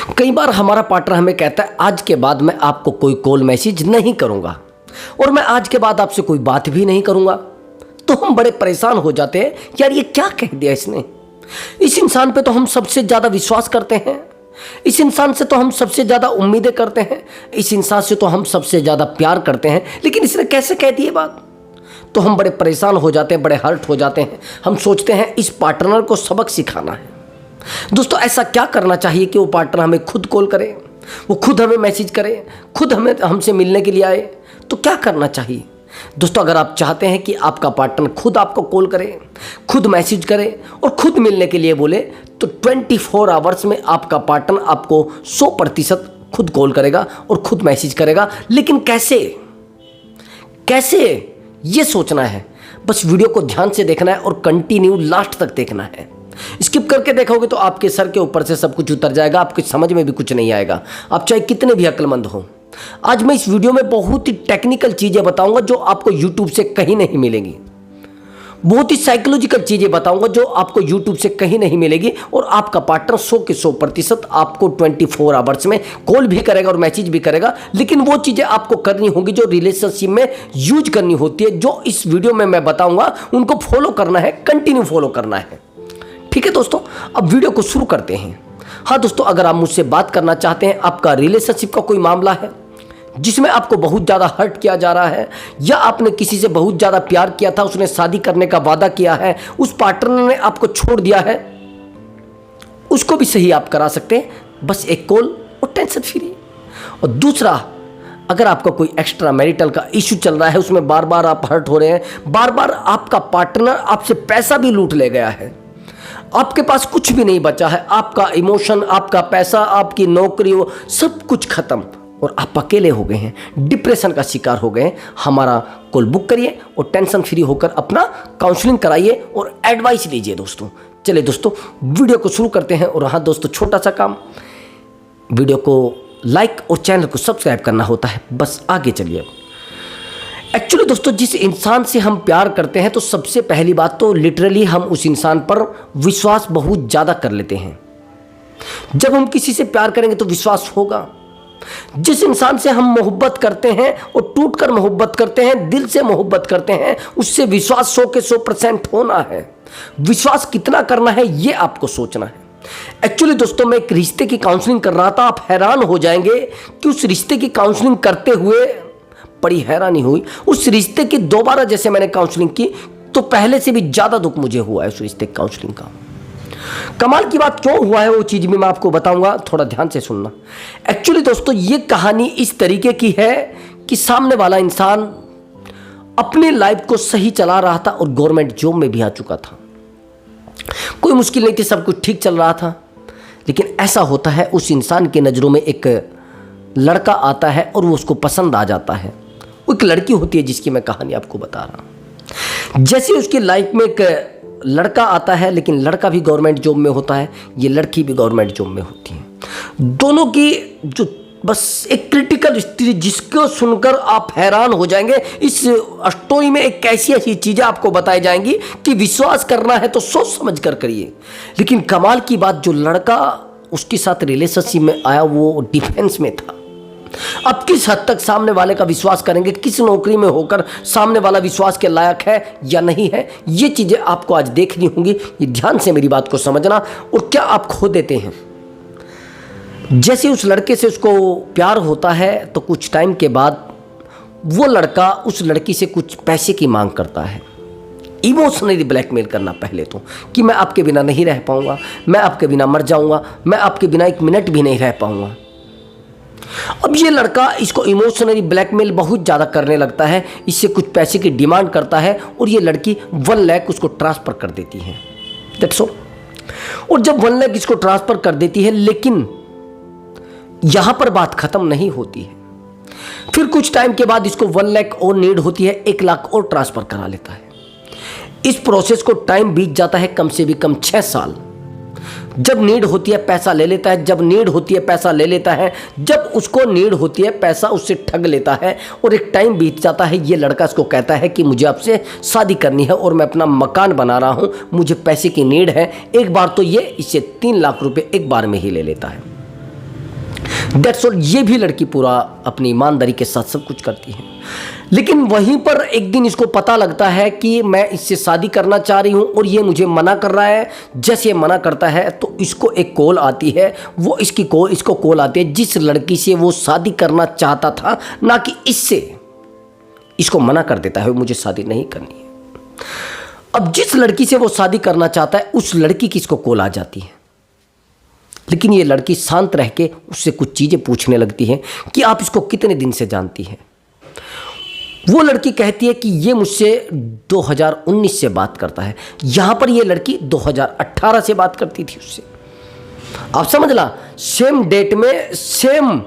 कई बार हमारा पार्टनर हमें कहता है आज के बाद मैं आपको कोई कॉल मैसेज नहीं करूंगा और मैं आज के बाद आपसे कोई बात भी नहीं करूंगा। तो हम बड़े परेशान हो जाते हैं, यार ये क्या कह दिया इसने। इस इंसान पे तो हम सबसे ज्यादा विश्वास करते हैं, इस इंसान से तो हम सबसे ज्यादा उम्मीदें करते हैं, इस इंसान से तो हम सबसे ज्यादा प्यार करते हैं, लेकिन इसने कैसे कह दी ये बात। तो हम बड़े परेशान हो जाते हैं, बड़े हर्ट हो जाते हैं। हम सोचते हैं इस पार्टनर को सबक सिखाना है। दोस्तों ऐसा क्या करना चाहिए कि वो पार्टनर हमें खुद कॉल करे, वो खुद हमें मैसेज करे, खुद हमसे मिलने के लिए आए। तो क्या करना चाहिए दोस्तों? अगर आप चाहते हैं कि आपका पार्टनर खुद आपको कॉल करे, खुद मैसेज करे और खुद मिलने के लिए बोले, तो 24 आवर्स में आपका पार्टनर आपको 100% खुद कॉल करेगा और खुद मैसेज करेगा। लेकिन कैसे ये सोचना है। बस वीडियो को ध्यान से देखना है और कंटिन्यू लास्ट तक देखना है। स्किप करके देखोगे तो आपके सर के ऊपर से सब कुछ उतर जाएगा, आपकी समझ में भी कुछ नहीं आएगा, आप चाहे कितने भी अक्लमंद हो। आज मैं इस वीडियो में बहुत ही टेक्निकल चीजें बताऊंगा जो आपको YouTube से कहीं नहीं मिलेंगी, बहुत ही साइकोलॉजिकल चीजें बताऊंगा जो आपको YouTube से कहीं नहीं मिलेगी। और आपका पार्टनर 100 के 100% आपको 24 आवर्स में कॉल भी करेगा और मैसेज भी करेगा। लेकिन वो चीजें आपको करनी होगी जो रिलेशनशिप में यूज करनी होती है, जो इस वीडियो में मैं बताऊंगा, उनको फॉलो करना है, कंटिन्यू फॉलो करना है। ठीक है दोस्तों, अब वीडियो को शुरू करते हैं। हाँ दोस्तों, अगर आप मुझसे बात करना चाहते हैं, आपका रिलेशनशिप का कोई मामला है जिसमें आपको बहुत ज़्यादा हर्ट किया जा रहा है, या आपने किसी से बहुत ज़्यादा प्यार किया था, उसने शादी करने का वादा किया है, उस पार्टनर ने आपको छोड़ दिया है, उसको भी सही आप करा सकते हैं, बस एक कॉल और टेंशन फ्री। और दूसरा, अगर आपका कोई एक्स्ट्रा मैरिटल का इश्यू चल रहा है, उसमें बार बार आप हर्ट हो रहे हैं, बार बार आपका पार्टनर आपसे पैसा भी लूट ले गया है, आपके पास कुछ भी नहीं बचा है, आपका इमोशन, आपका पैसा, आपकी नौकरी, वो सब कुछ खत्म और आप अकेले हो गए हैं, डिप्रेशन का शिकार हो गए हैं, हमारा कॉल बुक करिए और टेंशन फ्री होकर अपना काउंसलिंग कराइए और एडवाइस लीजिए दोस्तों। चलिए दोस्तों, वीडियो को शुरू करते हैं। और हाँ दोस्तों, छोटा सा काम, वीडियो को लाइक और चैनल को सब्सक्राइब करना होता है, बस आगे चलिए। एक्चुअली दोस्तों, जिस इंसान से हम प्यार करते हैं तो सबसे पहली बात तो लिटरली हम उस इंसान पर विश्वास बहुत ज़्यादा कर लेते हैं। जब हम किसी से प्यार करेंगे तो विश्वास होगा। जिस इंसान से हम मोहब्बत करते हैं और टूटकर मोहब्बत करते हैं, दिल से मोहब्बत करते हैं, उससे विश्वास 100 के 100% होना है। विश्वास कितना करना है ये आपको सोचना है। एक्चुअली दोस्तों, मैं एक रिश्ते की काउंसलिंग कर रहा था, आप हैरान हो जाएंगे कि उस रिश्ते की काउंसलिंग करते हुए बड़ी हैरानी हुई। उस रिश्ते की दोबारा जैसे मैंने काउंसलिंग की तो पहले से भी ज्यादा दुख मुझे हुआ है उस रिश्ते की काउंसलिंग का। कमाल की बात क्यों हुआ है वो चीज भी मैं आपको बताऊंगा, थोड़ा ध्यान से सुनना। एक्चुअली दोस्तों, ये कहानी इस तरीके की है कि सामने वाला इंसान अपनी लाइफ को सही चला रहा था और गवर्नमेंट जॉब में भी आ चुका था, कोई मुश्किल नहीं थी, सब कुछ ठीक चल रहा था। लेकिन ऐसा होता है, उस इंसान की नजरों में एक लड़का आता है और वो उसको पसंद आ जाता है। वो एक लड़की होती है जिसकी मैं कहानी आपको बता रहा हूं। जैसे उसकी लाइफ में एक लड़का आता है, लेकिन लड़का भी गवर्नमेंट जॉब में होता है, ये लड़की भी गवर्नमेंट जॉब में होती है। दोनों की जो बस एक क्रिटिकल स्थिति जिसको सुनकर आप हैरान हो जाएंगे। इस स्टोरी में एक ऐसी ऐसी चीजें आपको बताई जाएंगी कि विश्वास करना है तो सोच समझ कर करिए। लेकिन कमाल की बात, जो लड़का उसके साथ रिलेशनशिप में आया वो डिफेंस में था। अब किस हद तक सामने वाले का विश्वास करेंगे, किस नौकरी में होकर सामने वाला विश्वास के लायक है या नहीं है, ये चीजें आपको आज देखनी होंगी। ये ध्यान से मेरी बात को समझना। और क्या आप खो देते हैं। जैसे उस लड़के से उसको प्यार होता है तो कुछ टाइम के बाद वो लड़का उस लड़की से कुछ पैसे की मांग करता है, इमोशनली ब्लैकमेल करना पहले तो, कि मैं आपके बिना नहीं रह पाऊंगा, मैं आपके बिना मर जाऊंगा, मैं आपके बिना एक मिनट भी नहीं रह पाऊंगा। अब ये लड़का इसको इमोशनली ब्लैकमेल बहुत ज़्यादा करने लगता है, इससे कुछ पैसे की डिमांड करता है और ये लड़की 1 लाख उसको ट्रांसफ़र कर देती है। That's all. और जब 1 लाख इसको ट्रांसफ़र कर देती है, लेकिन यहाँ पर बात ख़त्म नहीं होती है। फिर कुछ टाइम के बाद इसको 1 लाख और नीड होती है, 1 लाख और ट्रांसफ़र करा लेता है। इस प्रोसेस को टाइम बीत जाता है कम से भी कम 6 साल। जब नीड होती है पैसा ले लेता है, जब नीड होती है पैसा ले लेता है, जब उसको नीड होती है पैसा उससे ठग लेता है। और एक टाइम बीत जाता है, ये लड़का इसको कहता है कि मुझे आपसे शादी करनी है और मैं अपना मकान बना रहा हूँ, मुझे पैसे की नीड है। एक बार तो ये इससे 3 लाख रुपए एक बार में ही ले लेता है। That's all. ये भी लड़की पूरा अपनी ईमानदारी के साथ सब कुछ करती है, लेकिन वहीं पर एक दिन इसको पता लगता है कि मैं इससे शादी करना चाह रही हूँ और ये मुझे मना कर रहा है। जैसे ये मना करता है तो इसको एक कॉल आती है, वो इसको कॉल आती है जिस लड़की से वो शादी करना चाहता था, ना कि इससे। इसको मना कर देता है मुझे शादी नहीं करनी है। अब जिस लड़की से वो शादी करना चाहता है उस लड़की की इसको कॉल आ जाती है, लेकिन ये लड़की शांत रह के उससे कुछ चीज़ें पूछने लगती है कि आप इसको कितने दिन से जानती हैं। वो लड़की कहती है कि ये मुझसे 2019 से बात करता है। यहाँ पर ये लड़की 2018 से बात करती थी उससे। आप समझ ला, सेम डेट में सेम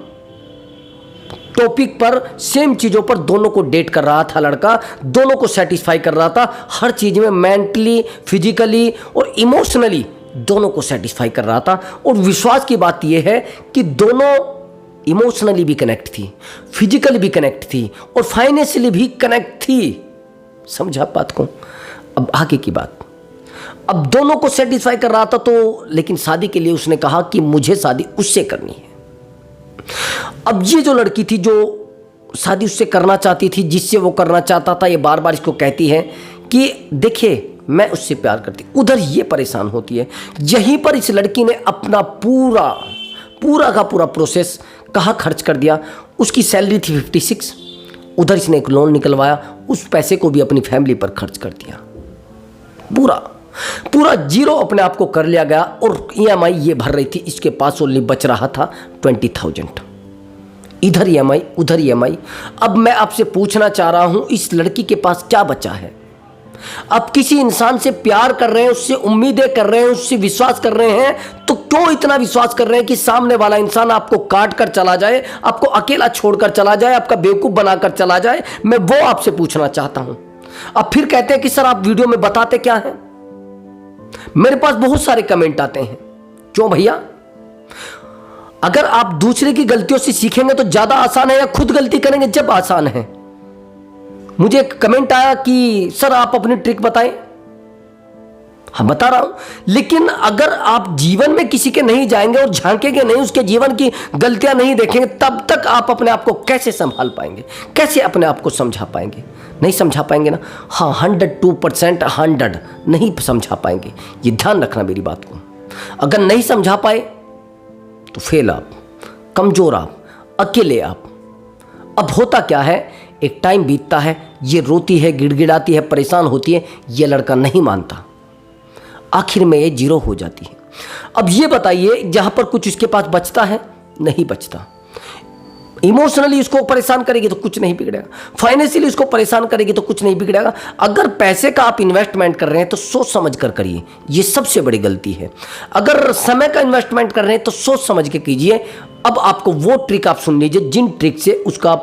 टॉपिक पर सेम चीज़ों पर दोनों को डेट कर रहा था लड़का, दोनों को सेटिस्फाई कर रहा था हर चीज़ में, मेंटली, फिजिकली और इमोशनली दोनों को सेटिस्फाई कर रहा था। और विश्वास की बात यह है कि दोनों इमोशनली भी कनेक्ट थी, फिजिकली भी कनेक्ट थी और फाइनेंशियली भी कनेक्ट थी। समझा बात को? अब आगे की बात, अब दोनों को सेटिस्फाई कर रहा था तो, लेकिन शादी के लिए उसने कहा कि मुझे शादी उससे करनी है। अब ये जो लड़की थी जो शादी उससे करना चाहती थी, जिससे वो करना चाहता था, ये बार बार इसको कहती है कि देखिए मैं उससे प्यार करती। उधर ये परेशान होती है। यहीं पर इस लड़की ने अपना पूरा का पूरा प्रोसेस कहाँ खर्च कर दिया। उसकी सैलरी थी 56, उधर इसने एक लोन निकलवाया, उस पैसे को भी अपनी फैमिली पर खर्च कर दिया। पूरा जीरो अपने आप को कर लिया गया और EMI ये भर रही थी। इसके पास ओनली बच रहा था 20,000। इधर EMI उधर EMI। अब मैं आपसे पूछना चाह रहा हूं, इस लड़की के पास क्या बचा है? आप किसी इंसान से प्यार कर रहे हैं, उससे उम्मीदें कर रहे हैं, उससे विश्वास कर रहे हैं, तो क्यों इतना विश्वास कर रहे हैं कि सामने वाला इंसान आपको काट कर चला जाए, आपको अकेला छोड़कर चला जाए, आपका बेवकूफ बनाकर चला जाए? मैं वो आपसे पूछना चाहता हूं। अब फिर कहते हैं कि सर आप वीडियो में बताते क्या हैं? मेरे पास बहुत सारे कमेंट आते हैं, क्यों भैया? अगर आप दूसरे की गलतियों से सीखेंगे तो ज्यादा आसान है या खुद गलती करेंगे जब आसान है? मुझे एक कमेंट आया कि सर आप अपनी ट्रिक बताएं। हाँ बता रहा हूं, लेकिन अगर आप जीवन में किसी के नहीं जाएंगे और झांकेंगे नहीं, उसके जीवन की गलतियां नहीं देखेंगे, तब तक आप अपने आप को कैसे संभाल पाएंगे? कैसे अपने आप को समझा पाएंगे? नहीं समझा पाएंगे ना। हाँ 102% 100 नहीं समझा पाएंगे, ये ध्यान रखना मेरी बात को। अगर नहीं समझा पाए तो फेल आप, कमजोर आप, अकेले आप। अब होता क्या है, एक टाइम बीतता है, ये रोती है, गिड़गिड़ाती है, परेशान होती है, ये लड़का नहीं मानता, आखिर में ये जीरो हो जाती है। अब ये बताइए, जहां पर कुछ इसके पास बचता है? नहीं बचता। इमोशनली इसको परेशान करेगी तो कुछ नहीं बिगड़ेगा, फाइनेंशियली इसको परेशान करेगी तो कुछ नहीं बिगड़ेगा। अगर पैसे का आप इन्वेस्टमेंट कर रहे हैं तो सोच समझ कर करिए, ये सबसे बड़ी गलती है। अगर समय का इन्वेस्टमेंट कर रहे हैं तो सोच समझ के कीजिए। अब आपको वो ट्रिक आप सुन लीजिए जिन ट्रिक से उसका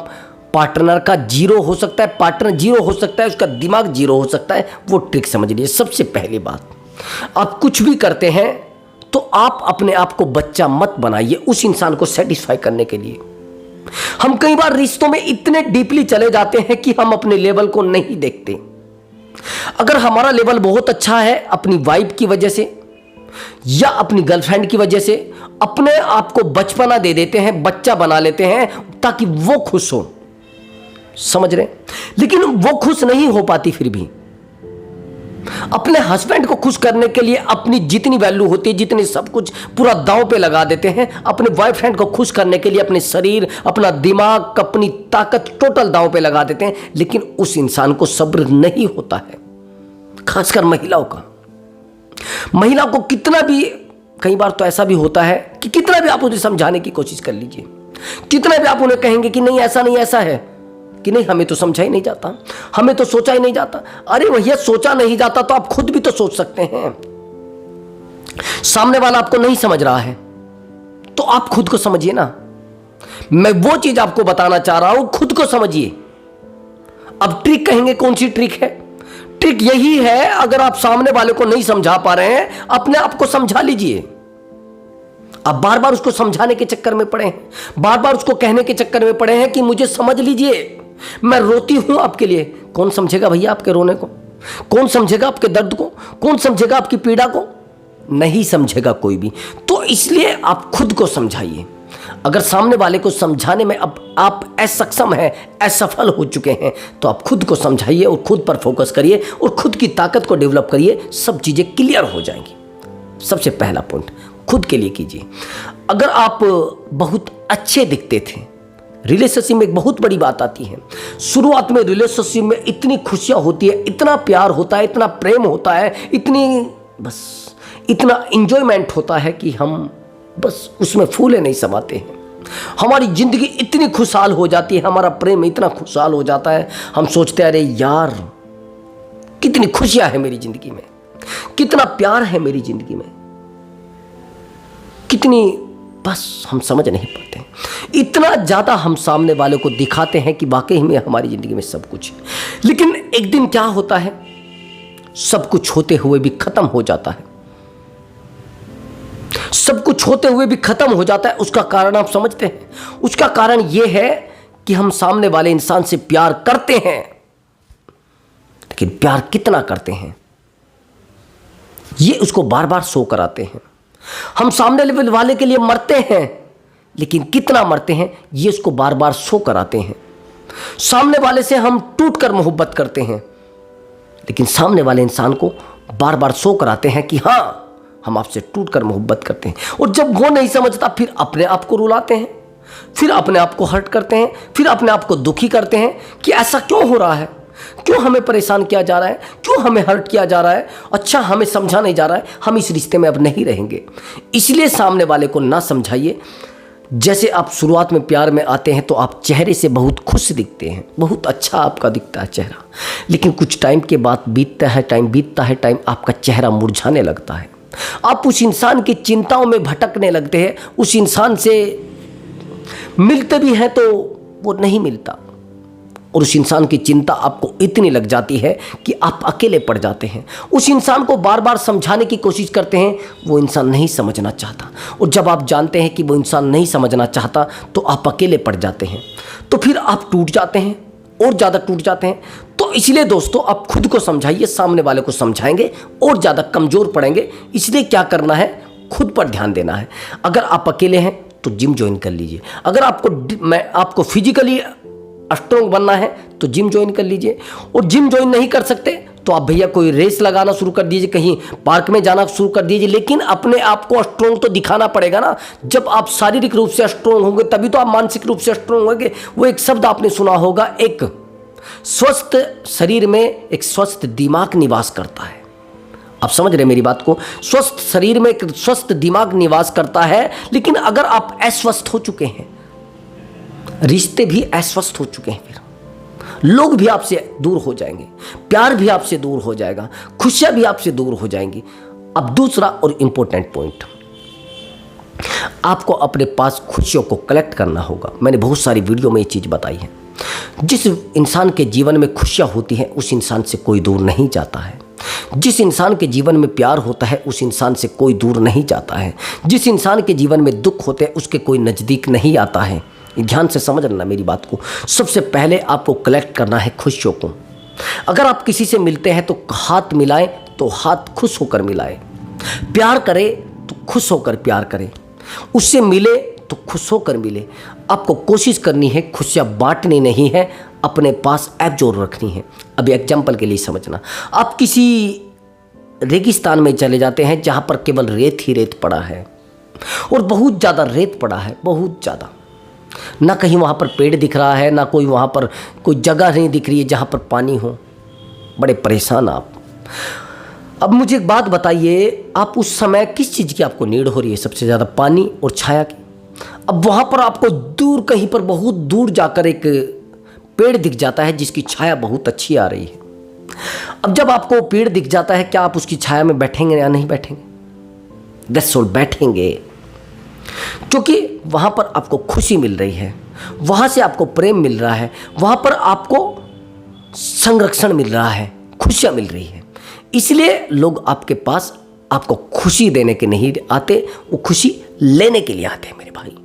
पार्टनर का जीरो हो सकता है, पार्टनर जीरो हो सकता है, उसका दिमाग जीरो हो सकता है, वो ट्रिक समझ लीजिए। सबसे पहली बात, आप कुछ भी करते हैं तो आप अपने आप को बच्चा मत बनाइए उस इंसान को सेटिस्फाई करने के लिए। हम कई बार रिश्तों में इतने डीपली चले जाते हैं कि हम अपने लेवल को नहीं देखते। अगर हमारा लेवल बहुत अच्छा है, अपनी वाइफ की वजह से या अपनी गर्लफ्रेंड की वजह से अपने आप को बचपना दे देते हैं, बच्चा बना लेते हैं ताकि वो खुश हो। समझ रहे? लेकिन वो खुश नहीं हो पाती, फिर भी अपने हस्बैंड को खुश करने के लिए अपनी जितनी वैल्यू होती है, जितनी सब कुछ पूरा दांव पे लगा देते हैं। अपने बॉयफ्रेंड को खुश करने के लिए अपने शरीर, अपना दिमाग, अपनी ताकत टोटल दांव पे लगा देते हैं। लेकिन उस इंसान को सब्र नहीं होता है, खासकर महिलाओं का। महिला को कितना भी, कई बार तो ऐसा भी होता है कि कितना भी आप उन्हें समझाने की कोशिश कर लीजिए, कितना भी आप उन्हें कहेंगे कि नहीं ऐसा नहीं ऐसा है, कि नहीं हमें तो समझा ही नहीं जाता, हमें तो सोचा ही नहीं जाता। अरे भैया सोचा नहीं जाता तो आप खुद भी तो सोच सकते हैं। सामने वाला आपको नहीं समझ रहा है तो आप खुद को समझिए ना। मैं वो चीज आपको बताना चाह रहा हूं, खुद को समझिए। अब ट्रिक कहेंगे, कौन सी ट्रिक है? ट्रिक यही है, अगर आप सामने वाले को नहीं समझा पा रहे हैं, अपने आप को समझा लीजिए। आप बार बार उसको समझाने के चक्कर में पड़े हैं, बार बार उसको कहने के चक्कर में पड़े हैं कि मुझे समझ लीजिए, मैं रोती हूं आपके लिए। कौन समझेगा भैया आपके रोने को? कौन समझेगा आपके दर्द को? कौन समझेगा आपकी पीड़ा को? नहीं समझेगा कोई भी। तो इसलिए आप खुद को समझाइए। अगर सामने वाले को समझाने में अब आप असक्षम हैं, असफल हो चुके हैं, तो आप खुद को समझाइए और खुद पर फोकस करिए और खुद की ताकत को डेवलप करिए, सब चीज़ें क्लियर हो जाएंगी। सबसे पहला पॉइंट खुद के लिए कीजिए। अगर आप बहुत अच्छे दिखते थे, रिलेशनशिप में एक बहुत बड़ी बात आती है, शुरुआत में रिलेशनशिप में इतनी खुशियाँ होती है, इतना प्यार होता है, इतना प्रेम होता है, इतना इंजॉयमेंट होता है कि हम बस उसमें फूले नहीं समाते हैं। हमारी ज़िंदगी इतनी खुशहाल हो जाती है, हमारा प्रेम इतना खुशहाल हो जाता है, हम सोचते हैं अरे यार कितनी खुशियाँ हैं मेरी ज़िंदगी में, कितना प्यार है मेरी ज़िंदगी में, कितनी, बस हम समझ नहीं पाते। इतना ज़्यादा हम सामने वाले को दिखाते हैं कि वाकई में हमारी ज़िंदगी में सब कुछ है। लेकिन एक दिन क्या होता है, सब कुछ होते हुए भी ख़त्म हो जाता है। सब कुछ होते हुए भी खत्म हो जाता है। उसका कारण आप समझते हैं? उसका कारण यह है कि हम सामने वाले इंसान से प्यार करते हैं, लेकिन प्यार कितना करते हैं ये उसको बार बार शो कराते हैं। हम सामने वाले के लिए मरते हैं, लेकिन कितना मरते हैं ये उसको बार बार शो कराते हैं। सामने वाले से हम टूटकर मोहब्बत करते हैं, लेकिन सामने वाले इंसान को बार बार शो कराते हैं कि हाँ हम आपसे टूटकर मोहब्बत करते हैं। और जब वो नहीं समझता फिर अपने आप को रुलाते हैं, फिर अपने आप को हर्ट करते हैं, फिर अपने आप को दुखी करते हैं कि ऐसा क्यों हो रहा है, क्यों हमें परेशान किया जा रहा है, क्यों हमें हर्ट किया जा रहा है, अच्छा हमें समझा नहीं जा रहा है, हम इस रिश्ते में अब नहीं रहेंगे। इसलिए सामने वाले को ना समझाइए। जैसे आप शुरुआत में प्यार में आते हैं तो आप चेहरे से बहुत खुश दिखते हैं, बहुत अच्छा आपका दिखता है चेहरा, लेकिन कुछ टाइम के बाद बीतता है टाइम आपका चेहरा मुरझाने लगता है। आप उस इंसान की चिंताओं में भटकने लगते हैं, उस इंसान से मिलते भी हैं तो वो नहीं मिलता, और उस इंसान की चिंता आपको इतनी लग जाती है कि आप अकेले पड़ जाते हैं। उस इंसान को बार बार समझाने की कोशिश करते हैं, वो इंसान नहीं समझना चाहता, और जब आप जानते हैं कि वो इंसान नहीं समझना चाहता तो आप अकेले पड़ जाते हैं, तो फिर आप टूट जाते हैं और ज़्यादा टूट जाते हैं। तो इसलिए दोस्तों आप खुद को समझाइए, सामने वाले को समझाएंगे और ज़्यादा कमज़ोर पड़ेंगे। इसलिए क्या करना है, खुद पर ध्यान देना है। अगर आप अकेले हैं तो जिम ज्वाइन कर लीजिए। अगर आपको फिजिकली स्ट्रॉन्ग बनना है तो जिम ज्वाइन कर लीजिए, और जिम ज्वाइन नहीं कर सकते तो आप भैया कोई रेस लगाना शुरू कर दीजिए, कहीं पार्क में जाना शुरू कर दीजिए, लेकिन अपने आप को स्ट्रॉन्ग तो दिखाना पड़ेगा ना। जब आप शारीरिक रूप से स्ट्रॉन्ग होंगे तभी तो आप मानसिक रूप से स्ट्रॉन्ग होंगे। वो एक शब्द आपने सुना होगा, एक स्वस्थ शरीर में एक स्वस्थ दिमाग निवास करता है। आप समझ रहे मेरी बात को? स्वस्थ शरीर में एक स्वस्थ दिमाग निवास करता है, लेकिन अगर आप अस्वस्थ हो चुके हैं, रिश्ते भी अस्वस्थ हो चुके हैं, फिर लोग भी आपसे दूर हो जाएंगे, प्यार भी आपसे दूर हो जाएगा, खुशियां भी आपसे दूर हो जाएंगी। अब दूसरा और इंपॉर्टेंट पॉइंट, आपको अपने पास खुशियों को कलेक्ट करना होगा। मैंने बहुत सारी वीडियो में ये चीज़ बताई है। जिस इंसान के जीवन में खुशियां होती हैं उस इंसान से कोई दूर नहीं जाता है। जिस इंसान के जीवन में प्यार होता है उस इंसान से कोई दूर नहीं जाता है। जिस इंसान के जीवन में दुख होते हैं उसके कोई नज़दीक नहीं आता है। ध्यान से समझ लेना मेरी बात को। सबसे पहले आपको कलेक्ट करना है खुशियों को। अगर आप किसी से मिलते हैं तो हाथ मिलाएं तो हाथ खुश होकर मिलाएं, प्यार करें तो खुश होकर प्यार करें, उससे मिले तो खुश होकर मिले। आपको कोशिश करनी है खुशियाँ बांटनी नहीं है, अपने पास ऐप जोड़ रखनी है। अभी एग्जाम्पल के लिए समझना, आप किसी रेगिस्तान में चले जाते हैं जहाँ पर केवल रेत ही रेत पड़ा है, और बहुत ज़्यादा रेत पड़ा है, बहुत ज़्यादा, ना कहीं वहाँ पर पेड़ दिख रहा है, ना कोई वहाँ पर कोई जगह नहीं दिख रही है जहाँ पर पानी हो। बड़े परेशान आप। अब मुझे एक बात बताइए, आप उस समय किस चीज़ की आपको नीड हो रही है? सबसे ज़्यादा पानी और छाया की। अब वहाँ पर आपको दूर, कहीं पर बहुत दूर जाकर एक पेड़ दिख जाता है जिसकी छाया बहुत अच्छी आ रही है। अब जब आपको पेड़ दिख जाता है, क्या आप उसकी छाया में बैठेंगे या नहीं बैठेंगे? दैट्स ऑल, बैठेंगे, क्योंकि वहाँ पर आपको खुशी मिल रही है, वहाँ से आपको प्रेम मिल रहा है, वहाँ पर आपको संरक्षण मिल रहा है, खुशियाँ मिल रही है। इसलिए लोग आपके पास आपको खुशी देने के नहीं आते, वो खुशी लेने के लिए आते हैं मेरे भाई।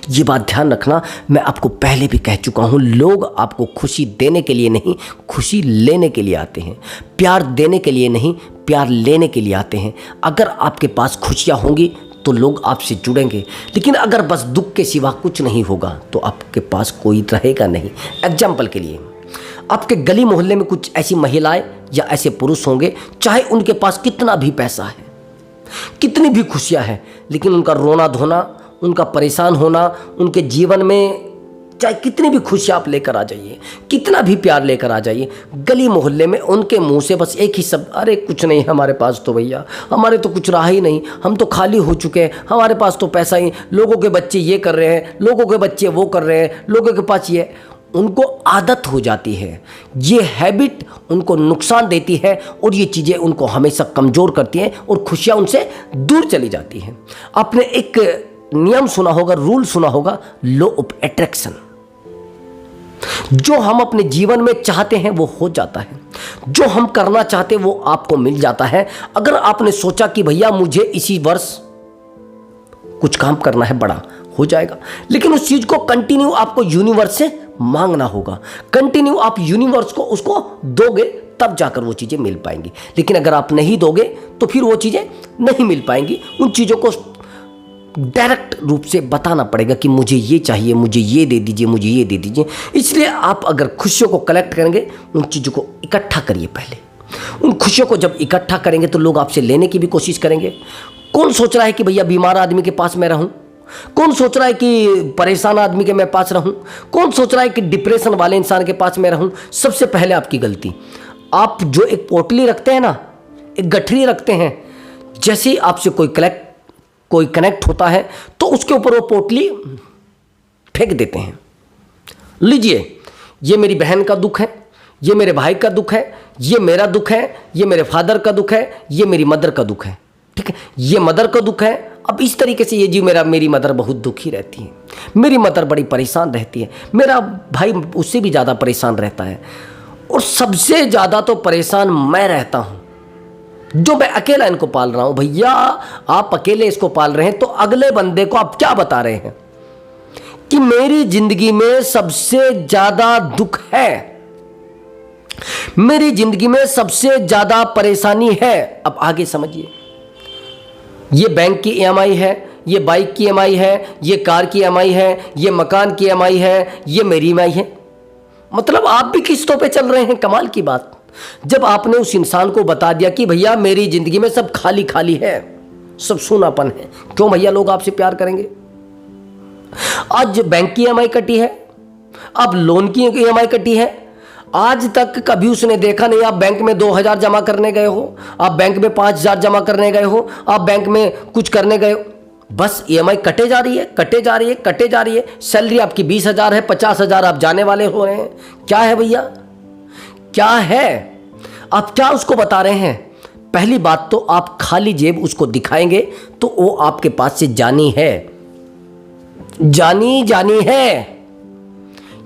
ये बात ध्यान रखना, मैं आपको पहले भी कह चुका हूँ, लोग आपको खुशी देने के लिए नहीं, खुशी लेने के लिए आते हैं। प्यार देने के लिए नहीं, प्यार लेने के लिए आते हैं। अगर आपके पास खुशियाँ होंगी तो लोग आपसे जुड़ेंगे, लेकिन अगर बस दुख के सिवा कुछ नहीं होगा तो आपके पास कोई रहेगा नहीं। एग्जाम्पल के लिए, आपके गली मोहल्ले में कुछ ऐसी महिलाएं या ऐसे पुरुष होंगे, चाहे उनके पास कितना भी पैसा है, कितनी भी खुशियाँ हैं, लेकिन उनका रोना धोना, उनका परेशान होना, उनके जीवन में चाहे कितनी भी खुशियाँ आप लेकर आ जाइए, कितना भी प्यार लेकर आ जाइए, गली मोहल्ले में उनके मुंह से बस एक ही शब्द, अरे कुछ नहीं हमारे पास तो भैया, हमारे तो कुछ रहा ही नहीं, हम तो खाली हो चुके हैं, हमारे पास तो पैसा ही, लोगों के बच्चे ये कर रहे हैं, लोगों के बच्चे वो कर रहे हैं, लोगों के पास ये। उनको आदत हो जाती है, ये हैबिट उनको नुकसान देती है और ये चीज़ें उनको हमेशा कमज़ोर करती हैं और खुशियाँ उनसे दूर चली जाती हैं। आपने एक नियम सुना होगा, रूल सुना होगा, लॉ ऑफ अट्रैक्शन। जो हम अपने जीवन में चाहते हैं वो हो जाता है, जो हम करना चाहते हैं वो आपको मिल जाता है। अगर आपने सोचा कि भैया मुझे इसी वर्ष कुछ काम करना है, बड़ा हो जाएगा, लेकिन उस चीज को कंटिन्यू आपको यूनिवर्स से मांगना होगा, कंटिन्यू आप यूनिवर्स को उसको दोगे तब जाकर वो चीजें मिल पाएंगी। लेकिन अगर आप नहीं दोगे तो फिर वो चीजें नहीं मिल पाएंगी। उन चीजों को डायरेक्ट रूप से बताना पड़ेगा कि मुझे ये चाहिए, मुझे ये दे दीजिए, मुझे ये दे दीजिए। इसलिए आप अगर खुशियों को कलेक्ट करेंगे, उन चीज़ों को इकट्ठा करिए पहले। उन खुशियों को जब इकट्ठा करेंगे तो लोग आपसे लेने की भी कोशिश करेंगे। कौन सोच रहा है कि भैया बीमार आदमी के पास मैं रहूं? कौन सोच रहा है कि परेशान आदमी के मैं पास रहूं? कौन सोच रहा है कि डिप्रेशन वाले इंसान के पास मैं रहूं? सबसे पहले आपकी गलती, आप जो एक पोटली रखते हैं ना, एक गठरी रखते हैं, जैसे ही आपसे कोई कनेक्ट होता है तो उसके ऊपर वो पोटली फेंक देते हैं। लीजिए, ये मेरी बहन का दुख है, ये मेरे भाई का दुख है, ये मेरा दुख है, ये मेरे फादर का दुख है, ये मेरी मदर का दुख है, ठीक है, ये मदर का दुख है। अब इस तरीके से ये जी मेरी मदर बहुत दुखी रहती है, मेरी मदर बड़ी परेशान रहती है, मेरा भाई उससे भी ज़्यादा परेशान रहता है, और सबसे ज़्यादा तो परेशान मैं रहता हूँ जो मैं अकेला इनको पाल रहा हूँ। भैया आप अकेले इसको पाल रहे हैं तो अगले बंदे को आप क्या बता रहे हैं कि मेरी जिंदगी में सबसे ज्यादा दुख है, मेरी जिंदगी में सबसे ज्यादा परेशानी है। अब आगे समझिए, ये बैंक की ईएमआई है, ये बाइक की ईएमआई है, ये कार की ईएमआई है, ये मकान की ईएमआई है, ये मेरी ईएमआई है। मतलब आप भी किस्तों पे चल रहे हैं। कमाल की बात, जब आपने उस इंसान को बता दिया कि भैया मेरी जिंदगी में सब खाली खाली है, सब सूनापन है, क्यों भैया लोग आपसे प्यार करेंगे? आज बैंक की ईएमआई कटी है, अब लोन की ईएमआई कटी है, आज तक कभी उसने देखा नहीं आप बैंक में 2000 जमा करने गए हो, आप बैंक में 5000 जमा करने गए हो, आप बैंक में कुछ करने गए हो, बस ईएमआई कटे जा रही है, कटे जा रही है, कटे जा रही है। सैलरी आपकी 20,000 है, 50,000 आप जाने वाले हो रहे हैं। क्या है भैया, क्या है? आप क्या उसको बता रहे हैं? पहली बात तो आप खाली जेब उसको दिखाएंगे तो वो आपके पास से जानी है, जानी है।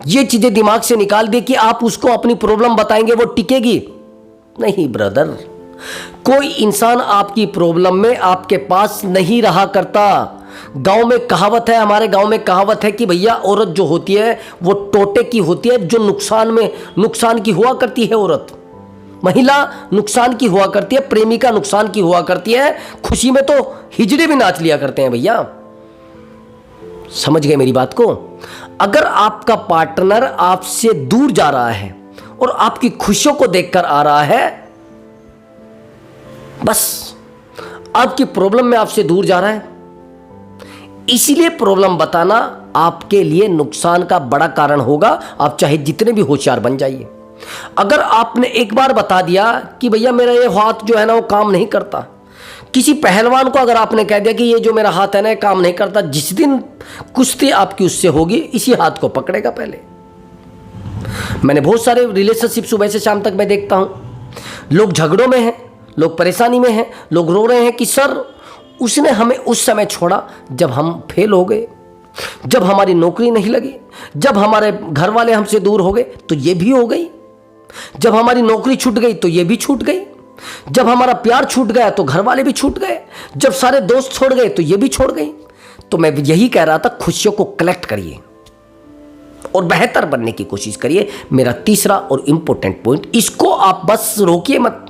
ये चीजें दिमाग से निकाल दे कि आप उसको अपनी प्रॉब्लम बताएंगे वो टिकेगी नहीं। ब्रदर, कोई इंसान आपकी प्रॉब्लम में आपके पास नहीं रहा करता। गांव में कहावत है, हमारे गांव में कहावत है कि भैया औरत जो होती है वो टोटे की होती है, जो नुकसान की हुआ करती है। औरत, महिला नुकसान की हुआ करती है, प्रेमिका नुकसान की हुआ करती है। खुशी में तो हिजड़े भी नाच लिया करते हैं भैया। समझ गए मेरी बात को? अगर आपका पार्टनर आपसे दूर जा रहा है और आपकी खुशियों को देखकर आ रहा है, बस आपकी प्रॉब्लम में आपसे दूर जा रहा है, इसीलिए प्रॉब्लम बताना आपके लिए नुकसान का बड़ा कारण होगा। आप चाहे जितने भी होशियार बन जाइए, अगर आपने एक बार बता दिया कि भैया मेरा ये हाथ जो है ना वो काम नहीं करता, किसी पहलवान को अगर आपने कह दिया कि ये जो मेरा हाथ है ना काम नहीं करता, जिस दिन कुश्ती आपकी उससे होगी इसी हाथ को पकड़ेगा पहले। मैंने बहुत सारे रिलेशनशिप सुबह से शाम तक मैं देखता हूं, लोग झगड़ों में हैं, लोग परेशानी में हैं, लोग रो रहे हैं कि सर उसने हमें उस समय छोड़ा जब हम फेल हो गए, जब हमारी नौकरी नहीं लगी, जब हमारे घर वाले हमसे दूर हो गए तो ये भी हो गई, जब हमारी नौकरी छूट गई तो ये भी छूट गई, जब हमारा प्यार छूट गया तो घर वाले भी छूट गए, जब सारे दोस्त छोड़ गए तो ये भी छोड़ गई। तो मैं यही कह रहा था, खुशियों को कलेक्ट करिए और बेहतर बनने की कोशिश करिए। मेरा तीसरा और इंपॉर्टेंट पॉइंट, इसको आप बस रोकिए मत,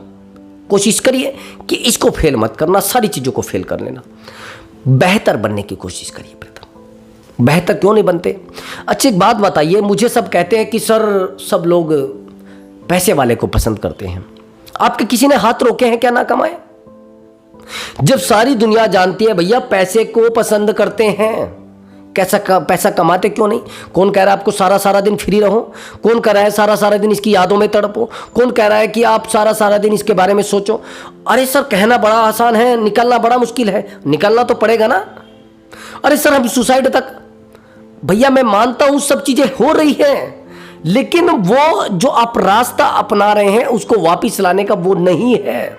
कोशिश करिए कि इसको फेल मत करना, सारी चीज़ों को फेल कर लेना। बेहतर बनने की कोशिश करिए। प्रथम बेहतर क्यों नहीं बनते? अच्छी एक बात बताइए, मुझे सब कहते हैं कि सर सब लोग पैसे वाले को पसंद करते हैं। आपके किसी ने हाथ रोके हैं क्या ना कमाए? जब सारी दुनिया जानती है भैया पैसे को पसंद करते हैं, पैसा कमाते क्यों नहीं? कौन कह रहा है आपको सारा सारा दिन फ्री रहो? कौन कह रहा है सारा सारा दिन इसकी यादों में तड़पो? कौन कह रहा है कि आप सारा सारा दिन इसके बारे में सोचो? अरे सर कहना बड़ा आसान है, निकलना बड़ा मुश्किल है। निकलना तो पड़ेगा ना। अरे सर हम सुसाइड तक, भैया मैं मानता हूं सब चीजें हो रही हैं, लेकिन वो जो आप रास्ता अपना रहे हैं उसको वापिस लाने का वो नहीं है।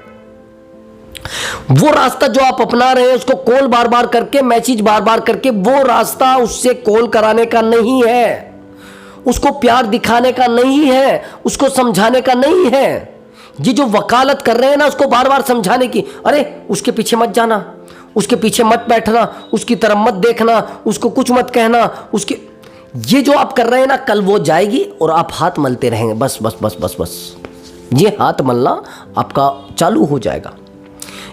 वो रास्ता जो आप अपना रहे हैं उसको कॉल बार बार करके, मैसेज बार बार करके, वो रास्ता उससे कॉल कराने का नहीं है, उसको प्यार दिखाने का नहीं है, उसको समझाने का नहीं है। ये जो वकालत कर रहे हैं ना उसको बार बार समझाने की, अरे उसके पीछे मत जाना, उसके पीछे मत बैठना, उसकी तरफ मत देखना, उसको कुछ मत कहना, उसके ये जो आप कर रहे हैं ना, कल वो जाएगी और आप हाथ मलते रहेंगे। बस बस बस बस बस ये हाथ मलना आपका चालू हो जाएगा।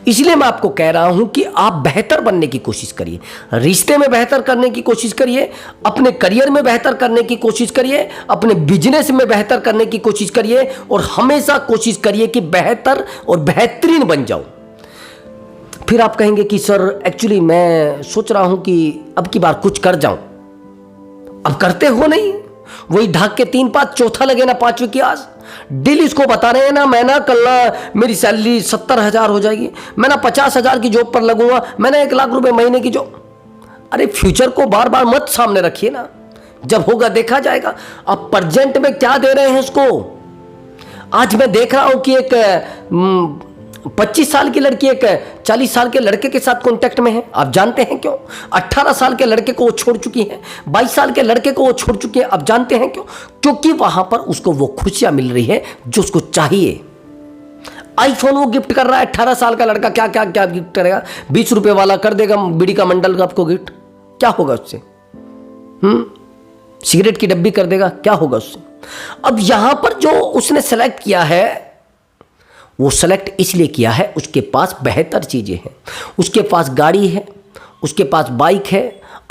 इसलिए मैं आपको कह रहा हूं कि आप बेहतर बनने की कोशिश करिए, रिश्ते में बेहतर करने की कोशिश करिए, अपने करियर में बेहतर करने की कोशिश करिए, अपने बिजनेस में बेहतर करने की कोशिश करिए, और हमेशा कोशिश करिए कि बेहतर और बेहतरीन बन जाओ। फिर आप कहेंगे कि सर एक्चुअली मैं सोच रहा हूं कि अब की बार कुछ कर जाऊं। अब करते हो नहीं, वही ढाक के 3 5 चौथा लगे ना 5वीं की आज। डेली इसको बता रहे हैं ना, मैं ना कल ना मेरी सैलरी 70,000 हो जाएगी, मैं ना 50,000 की जॉब पर लगूंगा, मैं ना 1 लाख रुपए महीने की जॉब। अरे फ्यूचर को बार बार मत सामने रखिए ना, जब होगा देखा जाएगा। आप प्रेजेंट में क्या दे रहे हैं इसको? आज मैं देख रहा हूं कि एक 25 साल की लड़की एक 40 साल के लड़के के साथ कांटेक्ट में है। आप जानते हैं क्यों? 18 साल के लड़के को वो छोड़ चुकी है, 22 साल के लड़के को वो छोड़ चुकी है। आप जानते हैं क्यों? क्योंकि वहां पर उसको वो खुशियां मिल रही है जो उसको चाहिए। आईफोन वो गिफ्ट कर रहा है, 18 साल का लड़का क्या क्या क्या गिफ्ट करेगा? 20 रुपए वाला कर देगा बीड़ी का मंडल आपको गिफ्ट, क्या होगा उससे? सिगरेट की डब्बी कर देगा, क्या होगा उससे? अब यहां पर जो उसने सेलेक्ट किया है, वो सेलेक्ट इसलिए किया है उसके पास बेहतर चीजें हैं, उसके पास गाड़ी है, उसके पास बाइक है।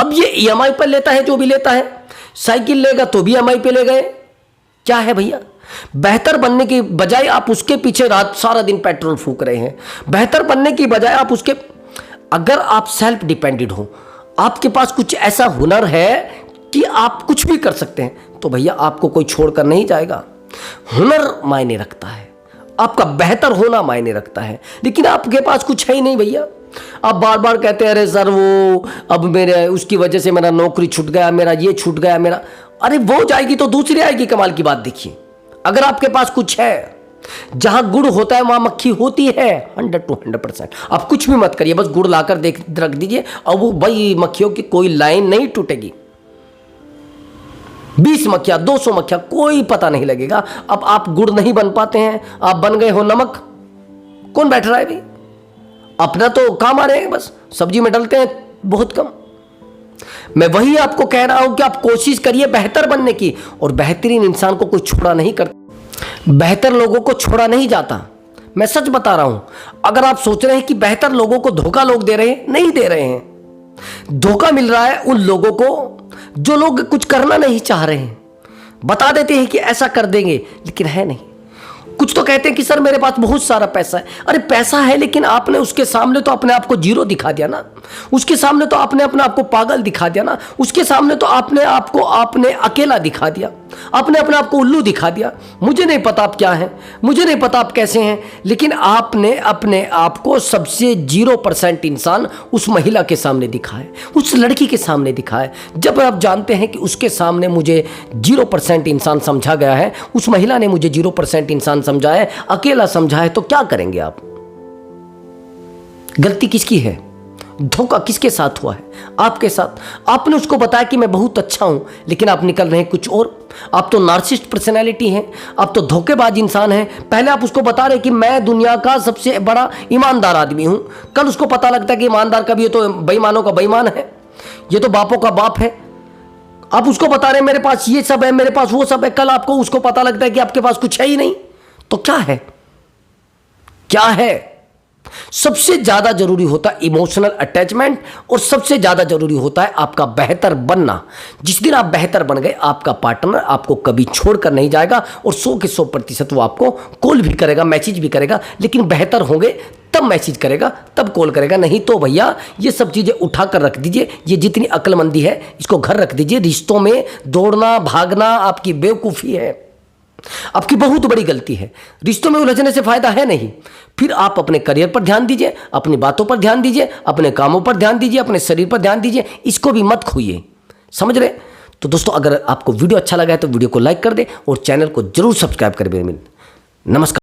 अब ये ईएमआई पर लेता है, जो भी लेता है, साइकिल लेगा तो भी ईएमआई पे ले गए। क्या है भैया? बेहतर बनने की बजाय आप उसके पीछे रात सारा दिन पेट्रोल फूंक रहे हैं। बेहतर बनने की बजाय आप उसके, अगर आप सेल्फ डिपेंडेंट हो, आपके पास कुछ ऐसा हुनर है कि आप कुछ भी कर सकते हैं, तो भैया आपको कोई छोड़कर नहीं जाएगा। हुनर मायने रखता है, आपका बेहतर होना मायने रखता है, लेकिन आपके पास कुछ है ही नहीं भैया। आप बार बार कहते हैं अरे सर वो अब मेरे उसकी वजह से मेरा नौकरी छूट गया, मेरा ये छूट गया, मेरा। अरे वो जाएगी तो दूसरी आएगी। कमाल की बात देखिए, अगर आपके पास कुछ है, जहां गुड़ होता है वहां मक्खी होती है 100 to 100%। आप कुछ भी मत करिए, बस गुड़ लाकर देख रख दीजिए और वो भाई मक्खियों की कोई लाइन नहीं टूटेगी। 20 मक्खियां 200 मक्खियां कोई पता नहीं लगेगा। अब आप गुड़ नहीं बन पाते हैं, आप बन गए हो नमक। कौन बैठ रहा है भाई? अपना तो काम आ रहे हैं, बस सब्जी में डलते हैं बहुत कम। मैं वही आपको कह रहा हूं कि आप कोशिश करिए बेहतर बनने की, और बेहतरीन इंसान को कोई छोड़ा नहीं करता, बेहतर लोगों को छोड़ा नहीं जाता। मैं सच बता रहा हूं। अगर आप सोच रहे हैं कि बेहतर लोगों को धोखा लोग दे रहे हैं, नहीं दे रहे हैं। धोखा मिल रहा है उन लोगों को जो लोग कुछ करना नहीं चाह रहे हैं। बता देते हैं कि ऐसा कर देंगे, लेकिन है नहीं। कुछ तो कहते हैं कि सर मेरे पास बहुत सारा पैसा है। अरे पैसा है, लेकिन आपने उसके सामने तो अपने आप को जीरो दिखा दिया ना, उसके सामने तो आपने अपने आप को पागल दिखा दिया ना, उसके सामने तो आपने अकेला दिखा दिया, आपने अपने आप को उल्लू दिखा दिया। मुझे नहीं पता आप क्या हैं, मुझे नहीं पता आप कैसे हैं, लेकिन आपने अपने आप को सबसे 0% इंसान उस महिला के सामने दिखा है, उस लड़की के सामने दिखा है। जब आप जानते हैं कि उसके सामने मुझे 0% इंसान समझा गया है, उस महिला ने मुझे 0% इंसान समझा है, अकेला समझा है, तो क्या करेंगे आप? गलती किसकी है? धोखा किसके साथ हुआ है? आपके साथ। आपने उसको बताया कि मैं बहुत अच्छा हूं, लेकिन आप निकल रहे हैं कुछ और। आप तो नार्सिसिस्ट पर्सनैलिटी हैं, आप तो धोखेबाज इंसान हैं। पहले आप उसको बता रहे कि मैं दुनिया का सबसे बड़ा ईमानदार आदमी हूं, कल उसको पता लगता है कि ईमानदार का भी ये तो बेईमानों का बेईमान है, ये तो बापों का बाप है। आप उसको बता रहे हैं मेरे पास ये सब है, मेरे पास वो सब है, कल आपको उसको पता लगता है कि आपके पास कुछ है ही नहीं। तो क्या है? क्या है? सबसे ज्यादा जरूरी होता है इमोशनल अटैचमेंट और सबसे ज्यादा जरूरी होता है आपका बेहतर बनना। जिस दिन आप बेहतर बन गए, आपका पार्टनर आपको कभी छोड़कर नहीं जाएगा और 100 के 100% वो आपको कॉल भी करेगा, मैसेज भी करेगा, लेकिन बेहतर होंगे तब मैसेज करेगा, तब कॉल करेगा। नहीं तो भैया ये सब चीजें उठा कर रख दीजिए। ये जितनी अक्लमंदी है इसको घर रख दीजिए। रिश्तों में दौड़ना भागना आपकी बेवकूफ़ी है, आपकी बहुत बड़ी गलती है। रिश्तों में उलझने से फायदा है नहीं। फिर आप अपने करियर पर ध्यान दीजिए, अपनी बातों पर ध्यान दीजिए, अपने कामों पर ध्यान दीजिए, अपने शरीर पर ध्यान दीजिए। इसको भी मत खोइए, समझ रहे? तो दोस्तों, अगर आपको वीडियो अच्छा लगा है तो वीडियो को लाइक कर दे और चैनल को जरूर सब्सक्राइब कर दे। नमस्कार।